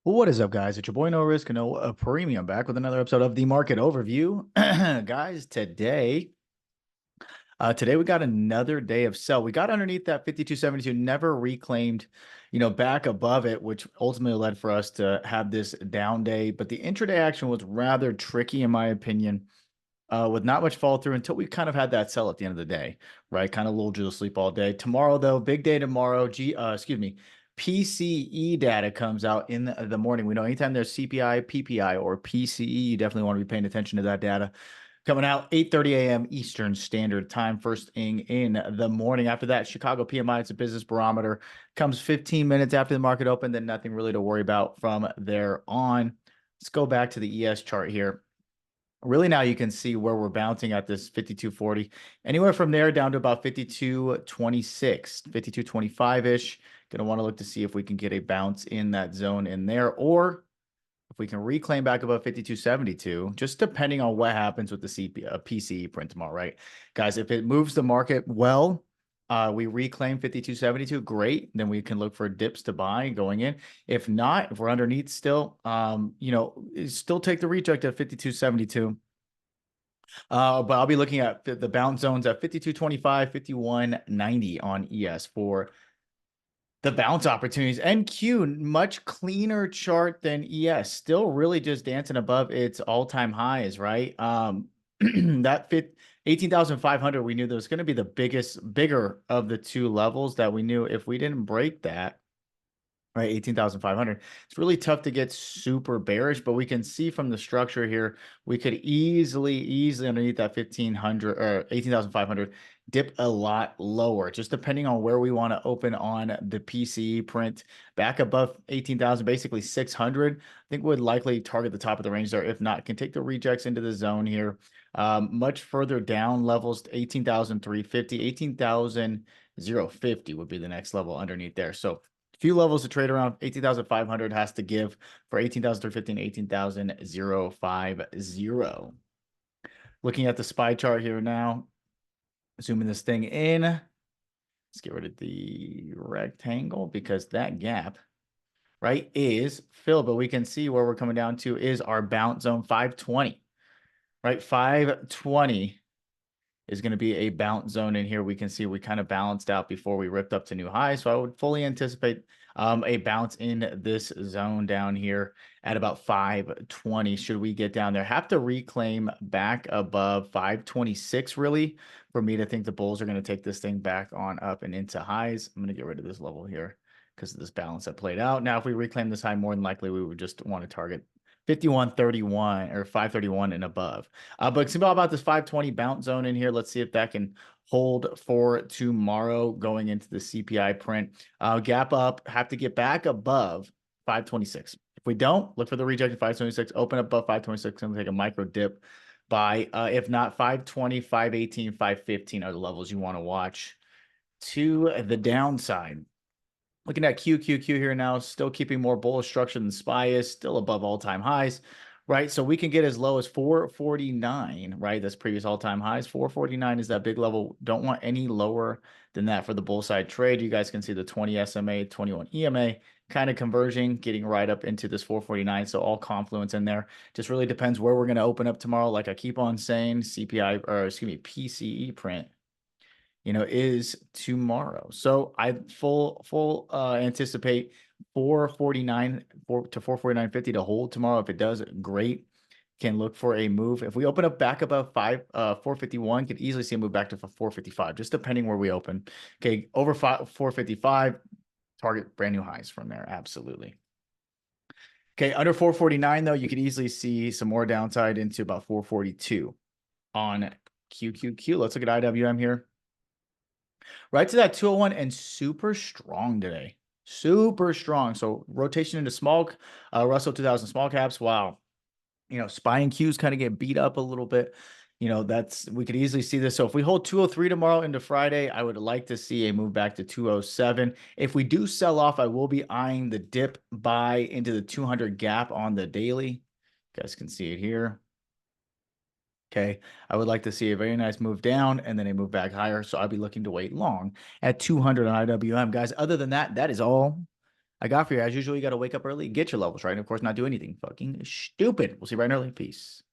Well, what is up, guys? It's your boy No Risk, No Premium, back with another episode of the Market Overview. Guys, today we got another day of sell. We got underneath that 52.72, never reclaimed, back above it, which ultimately led for us to have this down day. But the intraday action was rather tricky, in my opinion, with not much fall through until we kind of had that sell at the end of the day, right? Kind of lulled you to sleep all day. Tomorrow, though, big day tomorrow. P.C.E. data comes out in the morning. We know anytime there's CPI, PPI, or PCE, you definitely want to be paying attention to that data. Coming out 8:30 a.m. Eastern Standard Time, first thing in the morning. After that, Chicago PMI, it's a business barometer, comes 15 minutes after the market opened, then nothing really to worry about from there on. Let's go back to the ES chart here. Really, now you can see where we're bouncing at this 52.40. Anywhere from there down to about 52.26, 52.25-ish. Going to want to look to see if we can get a bounce in that zone in there, or if we can reclaim back above 52.72, just depending on what happens with the PCE print tomorrow, right? Guys, if it moves the market well, we reclaim 52.72, great. Then we can look for dips to buy going in. If not, if we're underneath still, still take the reject at 52.72. But I'll be looking at the bounce zones at 52.25, 51.90 on ES for the bounce opportunities. NQ, much cleaner chart than ES, still really just dancing above its all-time highs, right? That 18,500, we knew that was going to be the bigger of the two levels that we knew. If we didn't break that, right, 18,500, it's really tough to get super bearish, but we can see from the structure here, we could easily underneath that 1,500 or 18,500 dip a lot lower, just depending on where we want to open on the PCE print. Back above 18,000, basically 600, I think would likely target the top of the range there. If not, can take the rejects into the zone here. Much further down levels, 18,350, 18,050 would be the next level underneath there. So few levels to trade around. 18,500 has to give for 18,350 and 18,050. Looking at the SPY chart here now, zooming this thing in. Let's get rid of the rectangle because that gap, right, is filled. But we can see where we're coming down to is our bounce zone 520, right? 520 is going to be a bounce zone in here. We can see we kind of balanced out before we ripped up to new highs. So I would fully anticipate a bounce in this zone down here at about 520. Should we get down there, have to reclaim back above 526 really for me to think the bulls are going to take this thing back on up and into highs. I'm going to get rid of this level here because of this balance that played out. Now, if we reclaim this high, more than likely we would just want to target 51.31 or 531 and above. But it's all about this 520 bounce zone in here. Let's see if that can hold for tomorrow going into the CPI print. Gap up, have to get back above 526. If we don't, look for the reject at 526, open up above 526 and take a micro dip by, if not 520, 518, 515 are the levels you want to watch to the downside. Looking at QQQ here now, still keeping more bullish structure than SPY is, still above all-time highs, right? So we can get as low as 449, right? That's previous all-time highs. 449 is that big level. Don't want any lower than that for the bull side trade. You guys can see the 20 SMA, 21 EMA kind of converging, getting right up into this 449. So all confluence in there. Just really depends where we're going to open up tomorrow. Like I keep on saying, CPI, or excuse me, PCE print, is tomorrow. So I full anticipate 449 to 449.50 to hold tomorrow. If it does, great. Can look for a move. If we open up back above 451, could easily see a move back to 455, just depending where we open. Okay, over 455, target brand new highs from there. Absolutely. Okay, under 449 though, you could easily see some more downside into about 442 on QQQ. Let's look at IWM here. Right to that 201 and super strong today. Super strong. So rotation into small, Russell 2000 small caps. Wow. SPY and Qs kind of get beat up a little bit. We could easily see this. So if we hold 203 tomorrow into Friday, I would like to see a move back to 207. If we do sell off, I will be eyeing the dip buy into the 200 gap on the daily. You guys can see it here. Okay, I would like to see a very nice move down and then a move back higher. So I'll be looking to wait long at 200 on IWM. Guys, other than that, that is all I got for you. As usual, you got to wake up early, get your levels right, and of course, not do anything fucking stupid. We'll see you right early. Peace.